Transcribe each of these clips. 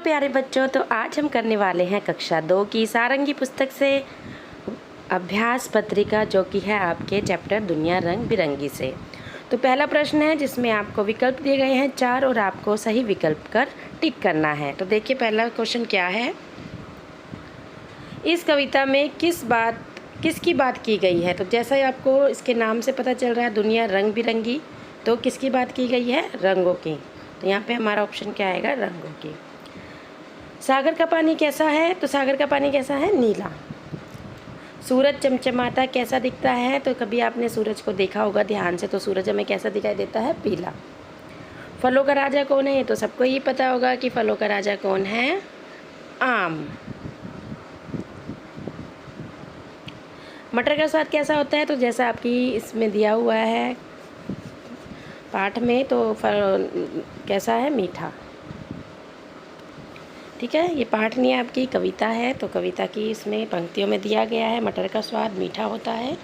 प्यारे बच्चों, तो आज हम करने वाले हैं कक्षा 2 की सारंगी पुस्तक से अभ्यास पत्रिका, जो कि है आपके चैप्टर दुनिया रंग बिरंगी से। तो पहला प्रश्न है जिसमें आपको विकल्प दिए गए हैं 4 और आपको सही विकल्प कर टिक करना है। तो देखिए पहला क्वेश्चन क्या है, इस कविता में किसकी बात की गई है। तो जैसा ही आपको इसके नाम से पता चल रहा है दुनिया रंग बिरंगी, तो किसकी बात की गई है, रंगों की। तो यहाँ पे हमारा ऑप्शन क्या आएगा, रंगों की। सागर का पानी कैसा है, तो सागर का पानी कैसा है, नीला। सूरज चमचमाता कैसा दिखता है, तो कभी आपने सूरज को देखा होगा ध्यान से, तो सूरज हमें कैसा दिखाई देता है, पीला। फलों का राजा कौन है, तो सबको ये पता होगा कि फलों का राजा कौन है, आम। मटर का स्वाद कैसा होता है, तो जैसा आपकी इसमें दिया हुआ है पाठ में, तो फल कैसा है, मीठा। ठीक है, ये पाठ नहीं है, आपकी कविता है, तो कविता की इसमें पंक्तियों में दिया गया है मटर का स्वाद मीठा होता है।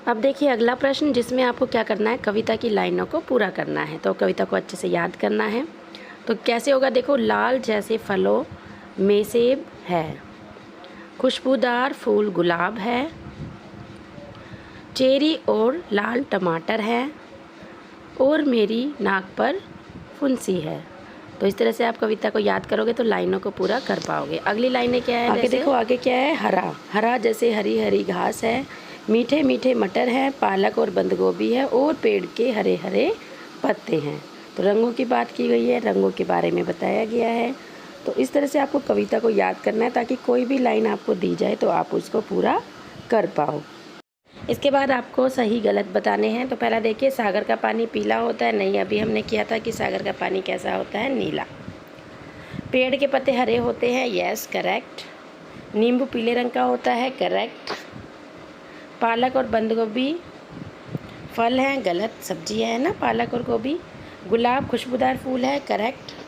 अब देखिए अगला प्रश्न, जिसमें आपको क्या करना है, कविता की लाइनों को पूरा करना है। तो कविता को अच्छे से याद करना है। तो कैसे होगा, देखो, लाल जैसे फलों में सेब है, खुशबूदार फूल गुलाब है, चेरी और लाल टमाटर है, और मेरी नाक पर फुंसी है। तो इस तरह से आप कविता को याद करोगे तो लाइनों को पूरा कर पाओगे। अगली लाइनें क्या है, आगे देखो, आगे क्या है, हरा। हरा जैसे हरी हरी घास है, मीठे मीठे मटर है, पालक और बंद गोभी है, और पेड़ के हरे हरे पत्ते हैं। तो रंगों की बात की गई है, रंगों के बारे में बताया गया है। तो इस तरह से आपको कविता को याद करना है, ताकि कोई भी लाइन आपको दी जाए तो आप उसको पूरा कर पाओ। इसके बाद आपको सही गलत बताने हैं। तो पहला देखिए, सागर का पानी पीला होता है, नहीं, अभी हमने किया था कि सागर का पानी कैसा होता है, नीला। पेड़ के पत्ते हरे होते हैं, यस करेक्ट। नींबू पीले रंग का होता है, करेक्ट। पालक और बंद गोभी फल हैं, गलत, सब्जियां है ना पालक और गोभी। गुलाब खुशबूदार फूल है, करेक्ट।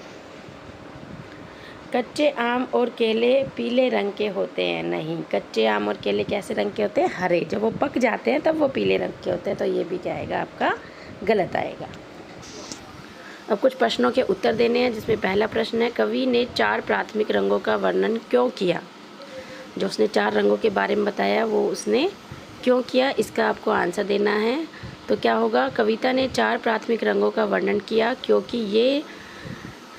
कच्चे आम और केले पीले रंग के होते हैं, नहीं, कच्चे आम और केले कैसे रंग के होते हैं, हरे। जब वो पक जाते हैं तब वो पीले रंग के होते हैं, तो ये भी क्या आएगा, आपका गलत आएगा। अब कुछ प्रश्नों के उत्तर देने हैं, जिसमें पहला प्रश्न है, कवि ने 4 प्राथमिक रंगों का वर्णन क्यों किया। जो उसने 4 रंगों के बारे में बताया वो उसने क्यों किया, इसका आपको आंसर देना है। तो क्या होगा, कविता ने 4 प्राथमिक रंगों का वर्णन किया क्योंकि ये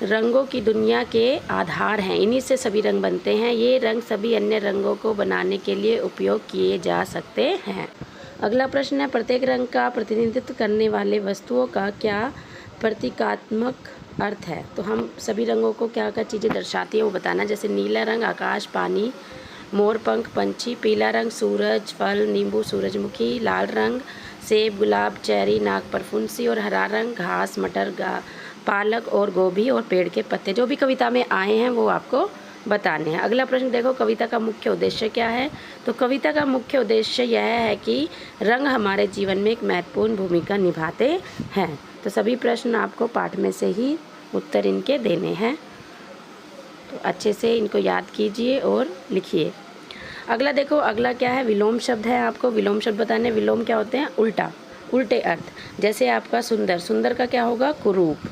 रंगों की दुनिया के आधार हैं, इन्हीं से सभी रंग बनते हैं। ये रंग सभी अन्य रंगों को बनाने के लिए उपयोग किए जा सकते हैं। अगला प्रश्न है, प्रत्येक रंग का प्रतिनिधित्व करने वाले वस्तुओं का क्या प्रतीकात्मक अर्थ है। तो हम सभी रंगों को क्या क्या चीज़ें दर्शाती है वो बताना। जैसे नीला रंग आकाश पानी मोर पंख पंछी, पीला रंग सूरज फल नींबू सूरजमुखी, लाल रंग सेब गुलाब चेरी नाक पर फुंसी, और हरा रंग घास मटर पालक और गोभी और पेड़ के पत्ते। जो भी कविता में आए हैं वो आपको बताने हैं। अगला प्रश्न देखो, कविता का मुख्य उद्देश्य क्या है। तो कविता का मुख्य उद्देश्य यह है कि रंग हमारे जीवन में एक महत्वपूर्ण भूमिका निभाते हैं। तो सभी प्रश्न आपको पाठ में से ही उत्तर इनके देने हैं, तो अच्छे से इनको याद कीजिए और लिखिए। अगला देखो, अगला क्या है, विलोम शब्द है, आपको विलोम शब्द बताने। विलोम क्या होते हैं, उल्टा, उल्टे अर्थ। जैसे आपका सुंदर, सुंदर का क्या होगा, कुरूप।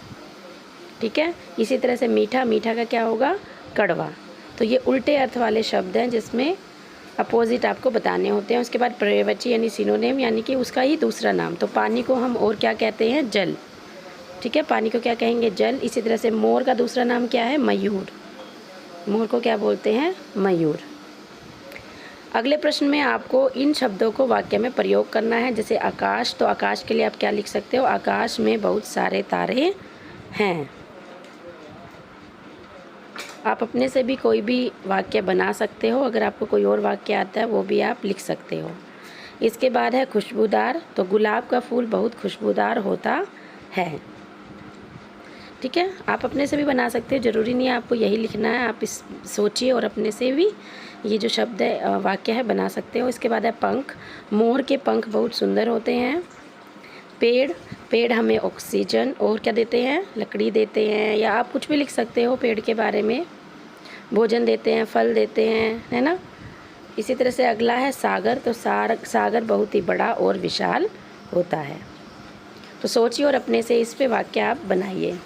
ठीक है, इसी तरह से मीठा, मीठा का क्या होगा, कड़वा। तो ये उल्टे अर्थ वाले शब्द हैं जिसमें अपोजिट आपको बताने होते हैं। उसके बाद पर्यायवाची यानी सिनोनिम, यानी कि उसका ही दूसरा नाम। तो पानी को हम और क्या कहते हैं, जल। ठीक है, पानी को क्या कहेंगे, जल। इसी तरह से मोर का दूसरा नाम क्या है, मयूर। मोर को क्या बोलते हैं, मयूर। अगले प्रश्न में आपको इन शब्दों को वाक्य में प्रयोग करना है। जैसे आकाश, तो आकाश के लिए आप क्या लिख सकते हो, आकाश में बहुत सारे तारे हैं। आप अपने से भी कोई भी वाक्य बना सकते हो, अगर आपको कोई और वाक्य आता है वो भी आप लिख सकते हो। इसके बाद है खुशबूदार, तो गुलाब का फूल बहुत खुशबूदार होता है। ठीक है, आप अपने से भी बना सकते हो, ज़रूरी नहीं है आपको यही लिखना है, आप इस सोचिए और अपने से भी ये जो शब्द है वाक्य है बना सकते हो। इसके बाद है पंख, मोर के पंख बहुत सुंदर होते हैं। पेड़, पेड़ हमें ऑक्सीजन और क्या देते हैं, लकड़ी देते हैं, या आप कुछ भी लिख सकते हो पेड़ के बारे में, भोजन देते हैं, फल देते हैं, है ना। इसी तरह से अगला है सागर, तो सागर बहुत ही बड़ा और विशाल होता है। तो सोचिए और अपने से इस पे वाक्य आप बनाइए।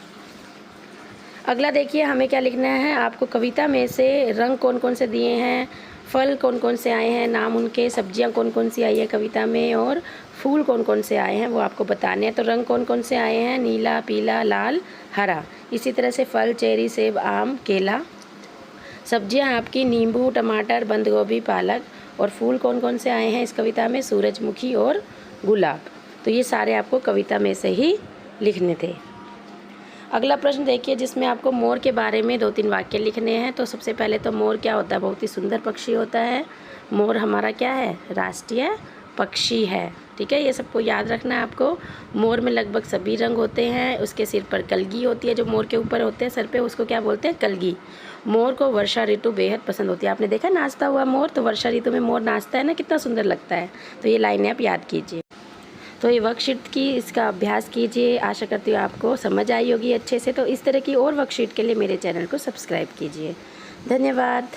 अगला देखिए हमें क्या लिखना है, आपको कविता में से रंग कौन कौन से दिए हैं, फल कौन कौन से आए हैं नाम उनके, सब्जियां कौन कौन सी आई है कविता में, और फूल कौन कौन से आए हैं वो आपको बताने हैं। तो रंग कौन कौन से आए हैं, नीला, पीला, लाल, हरा। इसी तरह से फल चेरी, सेब, आम, केला। सब्जियां आपकी नींबू, टमाटर, बंद गोभी, पालक। और फूल कौन कौन से आए हैं इस कविता में, सूरजमुखी और गुलाब। तो ये सारे आपको कविता में से ही लिखने थे। अगला प्रश्न देखिए जिसमें आपको मोर के बारे में 2-3 वाक्य लिखने हैं। तो सबसे पहले तो मोर क्या होता है, बहुत ही सुंदर पक्षी होता है। मोर हमारा क्या है, राष्ट्रीय पक्षी है। ठीक है, ये सबको याद रखना है आपको। मोर में लगभग सभी रंग होते हैं। उसके सिर पर कलगी होती है, जो मोर के ऊपर होते हैं सर पे, उसको क्या बोलते हैं, कलगी। मोर को वर्षा ऋतु बेहद पसंद होती है। आपने देखा नाचता हुआ मोर, तो वर्षा ऋतु में मोर नाचता है ना, कितना सुंदर लगता है। तो ये लाइनें आप याद कीजिए। तो ये वर्कशीट की इसका अभ्यास कीजिए। आशा करती हूँ आपको समझ आई होगी अच्छे से। तो इस तरह की और वर्कशीट के लिए मेरे चैनल को सब्सक्राइब कीजिए। धन्यवाद।